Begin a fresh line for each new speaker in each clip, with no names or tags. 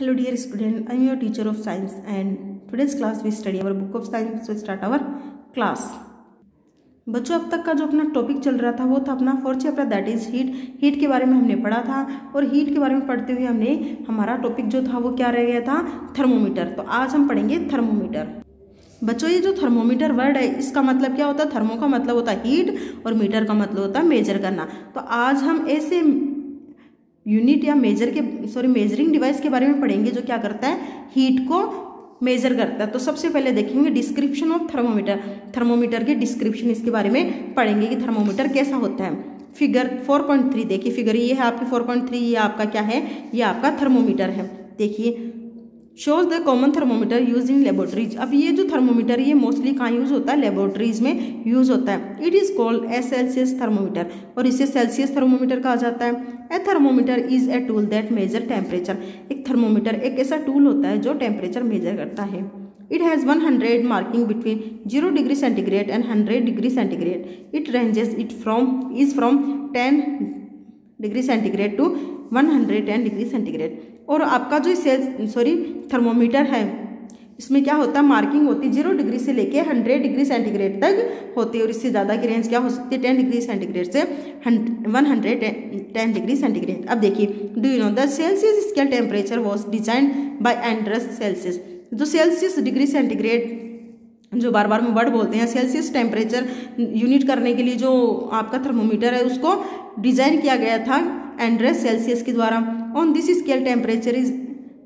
Hello dear student, I am your teacher of science and today's class we study our book of science. So start our class. बच्चों अब तक का जो अपना topic चल रहा था वो था अपना fourth chapter that is heat. Heat के बारे में हमने पढ़ा था और हीट के बारे में पढ़ते हुए हमने हमारा टॉपिक जो था वो क्या रह गया था, थर्मोमीटर। तो आज हम पढ़ेंगे थर्मोमीटर। बच्चों ये जो थर्मोमीटर वर्ड है इसका मतलब क्या होता है, थर्मो का मतलब होता है हीट और मीटर का मतलब होता है मेजर करना। तो आज हम ऐसे यूनिट या मेजरिंग डिवाइस के बारे में पढ़ेंगे जो क्या करता है, हीट को मेजर करता है। तो सबसे पहले देखेंगे डिस्क्रिप्शन ऑफ थर्मोमीटर। थर्मोमीटर के डिस्क्रिप्शन इसके बारे में पढ़ेंगे कि थर्मोमीटर कैसा होता है। फिगर 4.3 देखिए, फिगर ये है आपकी 4.3, ये आपका क्या है, ये आपका थर्मोमीटर है। देखिए shows the common thermometer use in laboratories. अब ये जो थर्मोमीटर ये मोस्टली कहाँ यूज होता है, लेबोरेटरीज में यूज होता है। It is called a Celsius thermometer और इसे सेल्सियस थर्मोमीटर कहा जाता है। A thermometer is a tool that measure temperature. एक थर्मोमीटर एक ऐसा टूल होता है जो टेम्परेचर मेजर करता है। It has 100 marking between 0 degree centigrade and 100 degree centigrade. It ranges from 10 degree centigrade to 110 degree centigrade. और आपका जो थर्मोमीटर है इसमें क्या होता है, मार्किंग होती है 0 डिग्री से लेके 100 डिग्री सेंटीग्रेड तक होती है और इससे ज़्यादा की रेंज क्या हो सकती है, 10 डिग्री सेंटीग्रेड से 110 डिग्री सेंटीग्रेड। अब देखिए, do you know the Celsius scale temperature was designed by Anders Celsius. जो सेल्सियस डिग्री सेंटीग्रेड जो बार बार में वर्ड बोलते हैं, सेल्सियस टेम्परेचर यूनिट करने के लिए जो आपका थर्मोमीटर है उसको डिजाइन किया गया था एंड्रस सेल्सियस के द्वारा। On this scale temperature is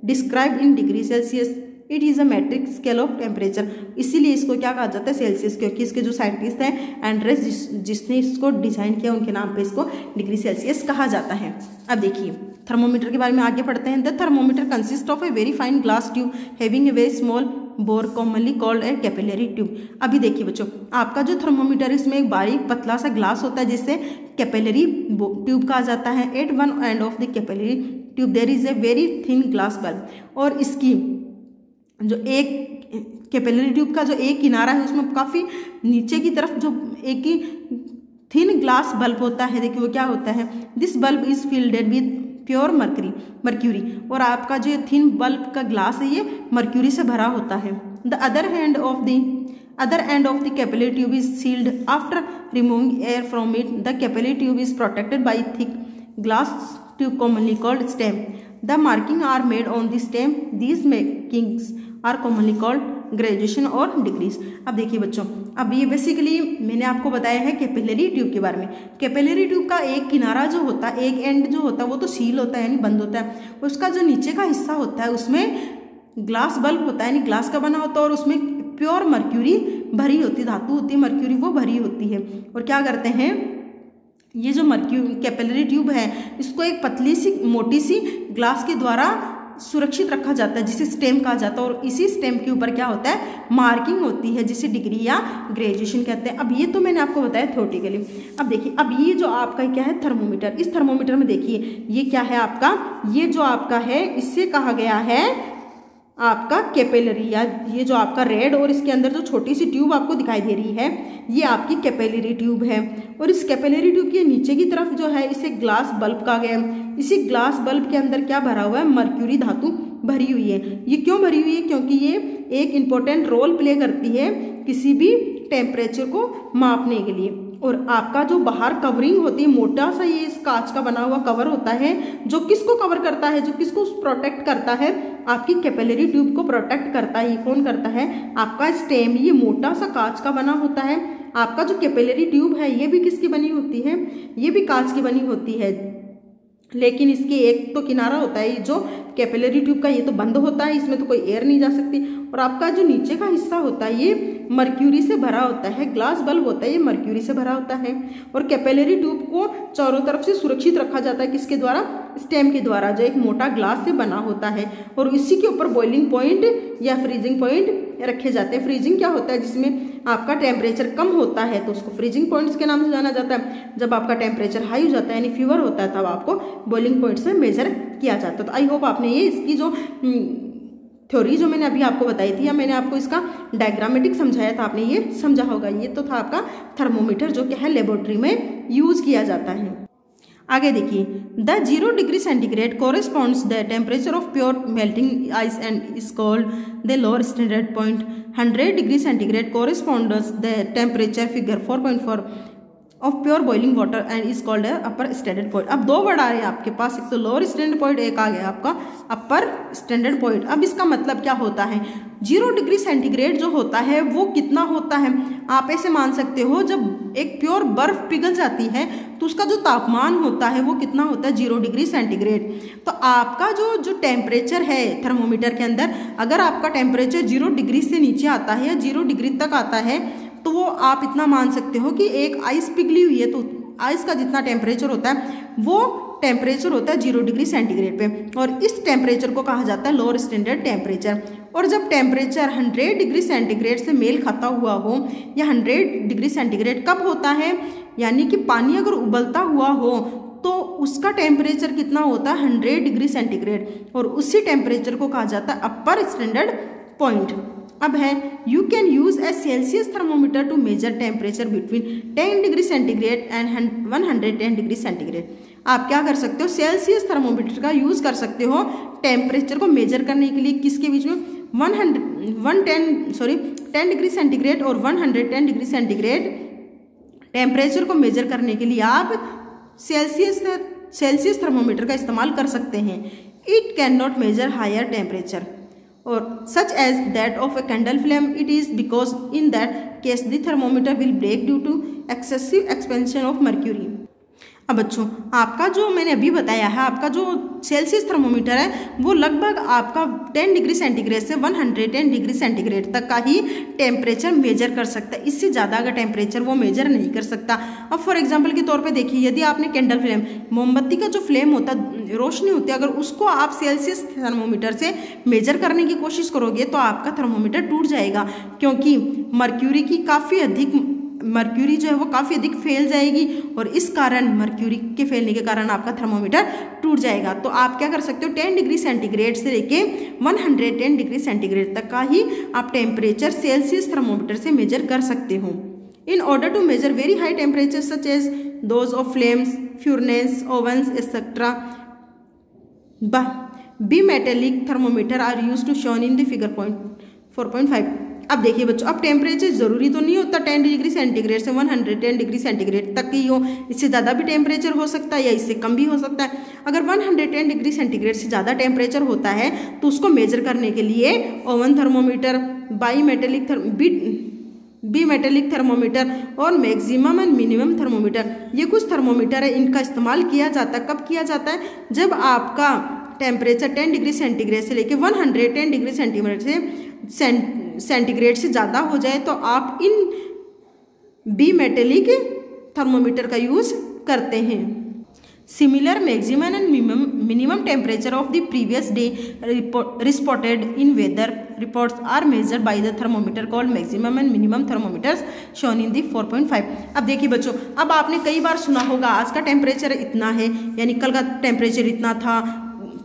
describe in degree Celsius. It is a matric scale of temperature. इसीलिए इसको क्या कहा जाता है, सेल्सियस, क्योंकि इसके जो साइंटिस्ट हैं एंड्रस जिसने इसको डिजाइन किया उनके नाम पे इसको डिग्री सेल्सियस कहा जाता है। अब देखिए थर्मोमीटर के बारे में आगे पढ़ते हैं। The thermometer consist of a very fine glass tube having a very small bore commonly called a capillary tube. अभी देखिए बच्चों, आपका जो थर्मोमीटर इसमें एक बारीक पतला सा ग्लास होता है जिससे कैपिलरी ट्यूब कहा जाता है। At one end of the capillary tube there is a very thin glass bulb. और इसकी जो एक कैपिलरी ट्यूब का जो एक किनारा है उसमें काफ़ी नीचे की तरफ जो एक ही थिन ग्लास बल्ब होता है, देखिए वो क्या होता है, this bulb is fielded with pure mercury. और आपका जो थिन बल्ब का ग्लास है ये मर्क्यूरी से भरा होता है। The other end of the capillary tube is sealed after removing air from it. The capillary tube is protected by thick glass tube commonly called stem. The marking are made on the stem. These makings are commonly called graduation और degrees. अब देखिए बच्चों, अब ये basically मैंने आपको बताया है कैपिलरी ट्यूब के बारे में। कैपिलरी ट्यूब का एक किनारा जो होता है, एक एंड जो होता है वो तो सील होता है यानी बंद होता है। उसका जो नीचे का हिस्सा होता है उसमें ग्लास बल्ब होता है यानी ग्लास का बना होता है और उसमें प्योर मर्क्यूरी भरी होती, धातु होती है मर्क्यूरी, वो भरी होती है। और क्या करते हैं, ये जो कैपिलरी ट्यूब है इसको एक पतली सी मोटी सी ग्लास के द्वारा सुरक्षित रखा जाता है जिसे स्टेम कहा जाता है। और इसी स्टेम के ऊपर क्या होता है, मार्किंग होती है जिसे डिग्री या ग्रेजुएशन कहते हैं। अब ये तो मैंने आपको बताया थ्योरेटिकली। अब देखिए, अब ये जो आपका क्या है थर्मोमीटर, इस थर्मोमीटर में देखिए ये क्या है आपका, ये जो आपका है इससे कहा गया है आपका कैपिलरी, या ये जो आपका रेड और इसके अंदर जो छोटी सी ट्यूब आपको दिखाई दे रही है ये आपकी कैपिलरी ट्यूब है। और इस कैपिलरी ट्यूब के नीचे की तरफ जो है इसे ग्लास बल्ब कहा गया है। इसी ग्लास बल्ब के अंदर क्या भरा हुआ है, मर्क्यूरी धातु भरी हुई है। ये क्यों भरी हुई है, क्योंकि ये एक इम्पोर्टेंट रोल प्ले करती है किसी भी टेम्परेचर को मापने के लिए। और आपका जो बाहर कवरिंग होती है, मोटा सा ये इस कांच का बना हुआ कवर होता है जो किसको कवर करता है, जो किसको प्रोटेक्ट करता है, आपकी कैपिलरी ट्यूब को प्रोटेक्ट करता है। ये कौन करता है, आपका स्टेम। ये मोटा सा कांच का बना होता है। आपका जो कैपिलरी ट्यूब है ये भी किसकी बनी होती है, ये भी कांच की बनी होती है, लेकिन इसके एक तो किनारा होता है जो कैपिलरी ट्यूब का, ये तो बंद होता है, इसमें तो कोई एयर नहीं जा सकती। और आपका जो नीचे का हिस्सा होता है ये मर्क्यूरी से भरा होता है, ग्लास बल्ब होता है ये मर्क्यूरी से भरा होता है। और कैपिलरी ट्यूब को चारों तरफ से सुरक्षित रखा जाता है किसके द्वारा, स्टेम के द्वारा जो एक मोटा ग्लास से बना होता है। और इसी के ऊपर बॉइलिंग पॉइंट या फ्रीजिंग पॉइंट रखे जाते हैं। फ्रीजिंग क्या होता है, जिसमें आपका टेम्परेचर कम होता है तो उसको फ्रीजिंग पॉइंट्स के नाम से जाना जाता है। जब आपका टेम्परेचर हाई हो जाता है यानी फीवर होता है तब आपको बॉइलिंग पॉइंट से मेजर किया जाता है। तो आई होप आपने ये इसकी जो थ्योरी जो मैंने अभी आपको बताई थी या मैंने आपको इसका डायग्रामेटिक समझाया था, आपने ये समझा होगा। ये तो था आपका थर्मोमीटर जो क्या है लेबोरेटरी में यूज किया जाता है। आगे देखिए, the 0 degree centigrade corresponds the temperature of pure melting ice and is called the lower standard point. 100 degree centigrade corresponds the temperature figure 4.4 of pure boiling water and is called upper standard point. अब दो word आ रहे हैं आपके पास, एक तो lower standard point, एक आ गया आपका अपर स्टैंडर्ड पॉइंट। अब इसका मतलब क्या होता है, 0 डिग्री सेंटीग्रेड जो होता है वो कितना होता है, आप ऐसे मान सकते हो जब एक प्योर बर्फ पिघल जाती है तो उसका जो तापमान होता है वो कितना होता है, 0 डिग्री सेंटीग्रेड। तो आपका जो टेम्परेचर है थर्मोमीटर के अंदर, अगर आपका टेम्परेचर 0 डिग्री से नीचे आता है या 0 डिग्री तक आता है तो वो आप इतना मान सकते हो कि एक आइस पिघली हुई है, तो आइस का जितना टेम्परेचर होता है वो टेम्परेचर होता है 0 डिग्री सेंटीग्रेड पे, और इस टेम्परेचर को कहा जाता है लोअर स्टैंडर्ड टेम्परेचर। और जब टेम्परेचर 100 डिग्री सेंटीग्रेड से मेल खाता हुआ हो, या 100 डिग्री सेंटीग्रेड कब होता है, यानी कि पानी अगर उबलता हुआ हो तो उसका टेम्परेचर कितना होता है, 100 डिग्री सेंटीग्रेड, और उसी टेम्परेचर को कहा जाता है अपर स्टैंडर्ड पॉइंट। अब है, you can use a Celsius thermometer to measure temperature between 10 degree centigrade and 110 degree centigrade. आप क्या कर सकते हो, सेल्सियस थर्मोमीटर का यूज कर सकते हो टेम्परेचर को मेजर करने के लिए, किसके बीच में, 10 डिग्री सेंटीग्रेड और 110 डिग्री सेंटीग्रेड टेम्परेचर को मेजर करने के लिए आप सेल्सियस थर्मोमीटर का इस्तेमाल कर सकते हैं। It can not measure higher temperature or such as that of a candle flame. It is because in that case the thermometer will break due to excessive expansion of mercury. अब बच्चों, आपका जो मैंने अभी बताया है, आपका जो सेल्सियस थर्मोमीटर है वो लगभग आपका 10 डिग्री सेंटीग्रेड से 110 डिग्री सेंटीग्रेड तक का ही टेम्परेचर मेजर कर सकता है। इससे ज़्यादा का टेम्परेचर वो मेजर नहीं कर सकता। अब फॉर एग्जांपल के तौर पे देखिए, यदि आपने कैंडल फ्लेम, मोमबत्ती का जो फ्लेम होता है, रोशनी होती है, अगर उसको आप सेल्सियस थर्मोमीटर से मेजर करने की कोशिश करोगे तो आपका थर्मोमीटर टूट जाएगा, क्योंकि मर्क्यूरी जो है वो काफ़ी अधिक फैल जाएगी, और इस कारण मर्क्यूरी के फैलने के कारण आपका थर्मोमीटर टूट जाएगा। तो आप क्या कर सकते हो, 10 डिग्री सेंटीग्रेड से लेके 110 डिग्री सेंटीग्रेड तक का ही आप टेम्परेचर सेल्सियस थर्मोमीटर से मेजर कर सकते हो। In order to measure very high temperature such as those of flames, furnace, ovens etcetera, bimetallic thermometer are use to shown in the figure 4.5। अब देखिए बच्चों, अब टेम्परेचर ज़रूरी तो नहीं होता 10 डिग्री सेंटीग्रेड से 110 डिग्री सेंटीग्रेड तक ही हो, इससे ज़्यादा भी टेम्परेचर हो सकता है या इससे कम भी हो सकता है। अगर 110 डिग्री सेंटीग्रेड से ज़्यादा टेम्परेचर होता है तो उसको मेजर करने के लिए ओवन थर्मोमीटर, बीमेटेलिक थर्मोमीटर और मैक्सिमम एंड मिनिमम थर्मोमीटर, ये कुछ थर्मोमीटर है, इनका इस्तेमाल किया जाता है। कब किया जाता है, जब आपका टेम्परेचर 10 डिग्री सेंटीग्रेड से लेकर 110 डिग्री सेंटीग्रेड से ज़्यादा हो जाए तो आप इन बीमेटेलिक थर्मोमीटर का यूज़ करते हैं। Similar maximum and minimum temperature of the previous day reported in weather reports are measured by the thermometer called maximum and minimum thermometers shown in the 4.5। अब देखिए बच्चों, अब आपने कई बार सुना होगा आज का टेम्परेचर इतना है, यानी कल का टेम्परेचर इतना था,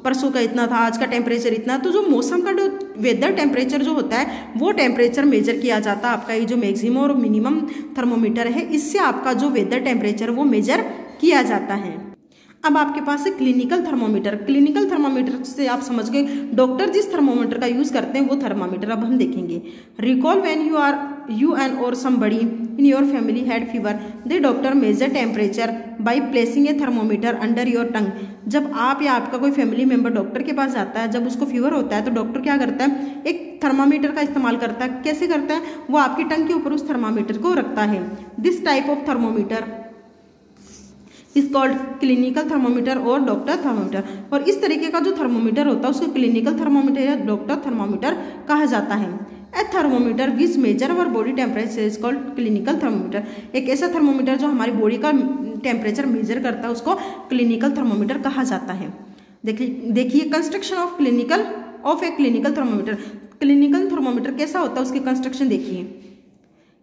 परसों का इतना था, आज का टेम्परेचर इतना। तो जो मौसम का जो वेदर टेम्परेचर जो होता है वो टेम्परेचर मेजर किया जाता है। आपका ये जो मैक्सिमम और मिनिमम थर्मोमीटर है, इससे आपका जो वेदर टेम्परेचर वो मेजर किया जाता है। अब आपके पास है क्लिनिकल थर्मोमीटर। क्लिनिकल थर्मोमीटर से आप समझ गए, डॉक्टर जिस थर्मोमीटर का यूज़ करते हैं वो थर्मोमीटर अब हम देखेंगे। Recall when you and or somebody in your family had fever, the doctor measure temperature by placing a thermometer under your tongue। जब आप या आपका कोई फैमिली मेंबर डॉक्टर के पास जाता है, जब उसको फीवर होता है तो डॉक्टर क्या करता है, एक थर्मामीटर का इस्तेमाल करता है। कैसे करता है, वो आपकी टंग के ऊपर उस थर्मामीटर को रखता है। This type of thermometer is called clinical thermometer और डॉक्टर थर्मोमीटर। और इस तरीके का जो थर्मोमीटर होता है उसको क्लिनिकल थर्मोमीटर या डॉक्टर थर्मोमीटर कहा जाता है। A thermometer which measure our body temperature is called clinical thermometer. एक ऐसा थर्मोमीटर जो हमारी बॉडी का टेम्परेचर मेजर करता है उसको क्लिनिकल थर्मोमीटर कहा जाता है। देखिए construction of a clinical thermometer. Clinical thermometer कैसा होता है उसकी कंस्ट्रक्शन देखिए।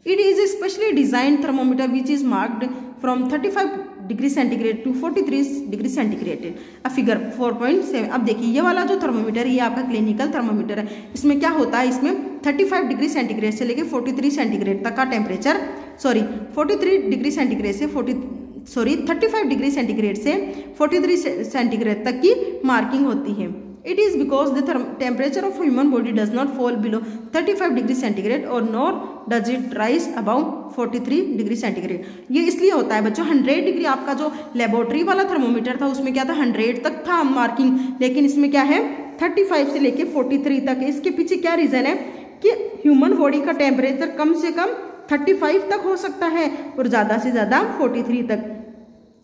It is a specially design thermometer which is marked from 35 degree centigrade to 43 degree centigrade. अब फिगर 4.7। अब देखिए ये वाला जो थर्मोमीटर ये आपका क्लिनिकल थर्मोमीटर है। इसमें क्या होता है, इसमें 35 डिग्री सेंटीग्रेड से लेकर 43 सेंटीग्रेड तक का टेम्परेचर 43 डिग्री सेंटीग्रेड से 35 डिग्री सेंटीग्रेड से 43 सेंटीग्रेड तक की मार्किंग होती है। It is because the temperature of human body does not fall below 35 degree centigrade और nor does it rise above 43 degree centigrade. ये इसलिए होता है बच्चों, 100 डिग्री आपका जो लेबोरेटरी वाला थर्मोमीटर था उसमें क्या था 100 तक था मार्किंग, लेकिन इसमें क्या है 35 से लेके 43 तक है। इसके पीछे क्या रीज़न है कि ह्यूमन बॉडी का टेम्परेचर कम से कम 35 तक हो सकता है और ज़्यादा से ज़्यादा 43 तक,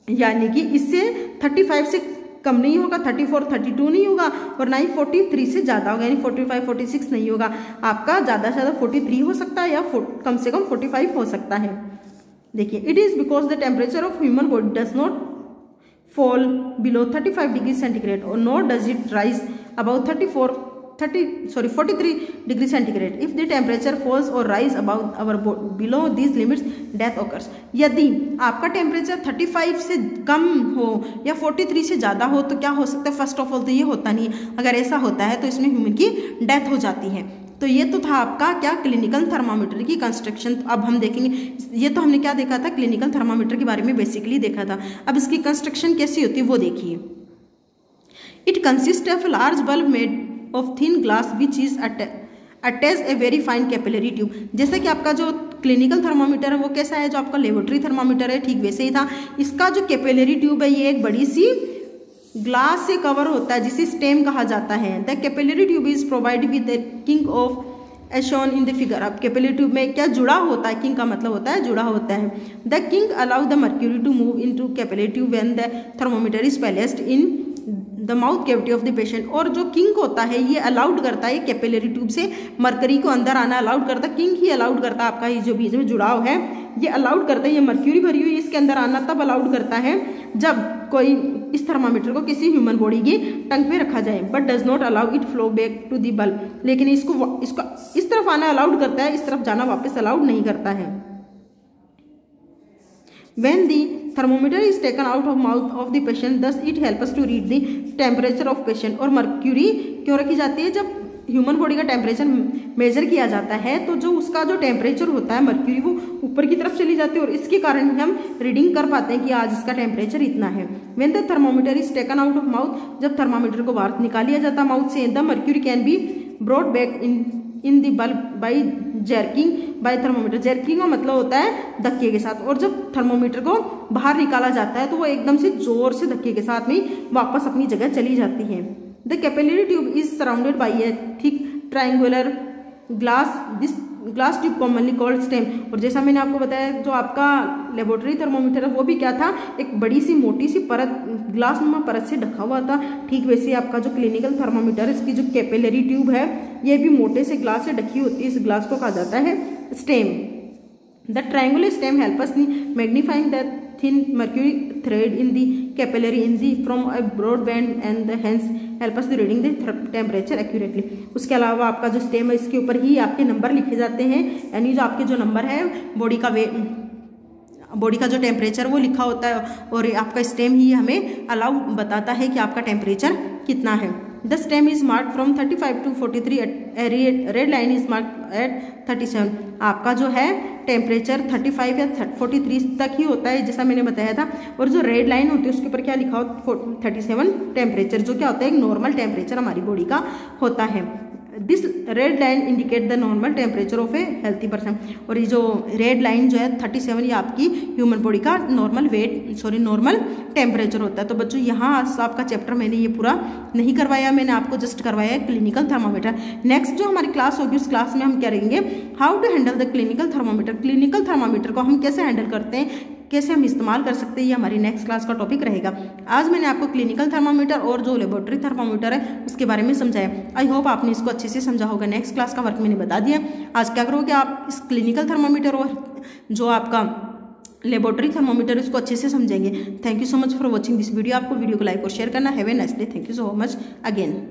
यानी कि इससे 35 से कम नहीं होगा, 34, 32 नहीं होगा और ना ही 43 से ज़्यादा होगा, यानी 45, 46 नहीं होगा। आपका ज़्यादा से ज़्यादा 43 हो सकता है या कम से कम 45 हो सकता है। देखिए, it is because the temperature of human body does not fall below 35 degree centigrade और not does it rise above 43 degree centigrade. If the temperature falls और rise about our below this limits death occurs. यदि आपका temperature 35 से कम हो या 43 से ज़्यादा हो तो क्या हो सकता है, फर्स्ट ऑफ ऑल तो ये होता नहीं है, अगर ऐसा होता है तो इसमें ह्यूमन की डेथ हो जाती है। तो ये तो था आपका क्या क्लिनिकल थर्मामीटर की कंस्ट्रक्शन। अब हम देखेंगे, ये तो हमने क्या देखा था, क्लिनिकल थर्मामीटर के बारे में बेसिकली देखा था। अब इसकी कंस्ट्रक्शन कैसी होती है वो देखिए। It consist of large bulb made of thin glass which is attach a very fine capillary tube. जैसे कि आपका जो क्लिनिकल थर्मामीटर है वो कैसा है, जो आपका लेबोरेटरी थर्मामीटर है ठीक वैसे ही था। इसका जो कैपिलरी ट्यूब है ये एक बड़ी सी ग्लास से कवर होता है जिसे स्टेम कहा जाता है। The capillary tube is provide with the kink of as shown in the figure. अब कैपिलरी ट्यूब में क्या जुड़ा होता है, किंग का मतलब होता है जुड़ा होता है। The kink allow the mercury to move into capillary tube when the thermometer is placed in the mouth cavity of the patient. और जो किंग होता है ये अलाउड करता है कैपिलरी ट्यूब से मरकरी को अंदर आना अलाउड करता है। किंग ही अलाउड करता है, आपका ये जो बीच में जुड़ाव है ये अलाउड करता है। ये मर्क्यूरी भरी हुई इसके अंदर आना तब अलाउड करता है जब कोई इस थर्मामीटर को किसी ह्यूमन बॉडी की टंग पे रखा जाए, but does not allow it flow back to the bulb. लेकिन इसको इस तरफ आना अलाउड करता है, इस तरफ जाना वापस अलाउड नहीं करता है। When the thermometer is taken out of mouth of the patient, thus it helps us to read the temperature of patient। और मर्क्यूरी क्यों रखी जाती है, जब ह्यूमन बॉडी का टेम्परेचर मेजर किया जाता है तो जो उसका जो टेम्परेचर होता है मर्क्यूरी वो ऊपर की तरफ चली जाती है और इसके कारण ही हम रीडिंग कर पाते हैं कि आज इसका टेम्परेचर इतना है। When the thermometer is taken out of mouth, जब थर्मामीटर को बाहर निकाल लिया जाता है माउथ से, the mercury can be brought back in the bulb by jerking by thermometer. Jerking का मतलब होता है धक्के के साथ, और जब थर्मोमीटर को बाहर निकाला जाता है तो वो एकदम से जोर से धक्के के साथ में वापस अपनी जगह चली जाती है। The capillary tube is surrounded by A thick triangular glass, this glass tube commonly called stem. और जैसा मैंने आपको बताया जो आपका लेबोरेटरी थर्मोमीटर है वो भी क्या था, एक बड़ी सी मोटी सी परत, ग्लास नुमा परत से ढका हुआ था। ठीक वैसे आपका जो क्लिनिकल थर्मोमीटर इसकी जो कैपिलरी ट्यूब है ये भी मोटे से ग्लास से ढकी होती है। इस ग्लास को कहा जाता है stem. The triangular stem help us magnifying the thin mercury thread in the capillary in the from a broad band and hence help us to reading the temperature accurately। उसके अलावा आपका जो स्टेम है इसके ऊपर ही आपके नंबर लिखे जाते हैं, यानी जो आपके जो नंबर है बॉडी का जो टेम्परेचर वो लिखा होता है और आपका स्टेम ही हमें अलाउ बताता है कि आपका टेम्परेचर कितना है। The stem is mark from 35 to 43, red line is mark at 37। आपका जो है टेम्परेचर 35 या 43 तक ही होता है जैसा मैंने बताया था, और जो रेड लाइन होती है उसके ऊपर क्या लिखा हो 37 टेम्परेचर, जो क्या होता है एक नॉर्मल टेम्परेचर हमारी बॉडी का होता है। This red line indicate the normal temperature of A healthy person. और ये जो रेड लाइन जो है 37 ये आपकी ह्यूमन बॉडी का नॉर्मल टेम्परेचर होता है। तो बच्चों यहाँ आपका चैप्टर मैंने ये पूरा नहीं करवाया, मैंने आपको जस्ट करवाया है क्लिनिकल थर्मामीटर। नेक्स्ट जो हमारी क्लास होगी उस क्लास में हम क्या करेंगे, how to handle the clinical thermometer. Clinical thermometer को हम कैसे हैंडल करते हैं, कैसे हम इस्तेमाल कर सकते हैं, ये हमारी नेक्स्ट क्लास का टॉपिक रहेगा। आज मैंने आपको क्लिनिकल थर्मामीटर और जो लेबोरेटरी थर्मामीटर है उसके बारे में समझाया। आई होप आपने इसको अच्छे से समझा होगा। नेक्स्ट क्लास का वर्क मैंने बता दिया। आज क्या करोगे आप इस क्लिनिकल थर्मामीटर और जो आपका लेबोरेटरी थर्मामीटर इसको अच्छे से समझेंगे। Thank you so much for watching this video. आपको वीडियो को लाइक और शेयर करना। Have a nice day. Thank you so much again.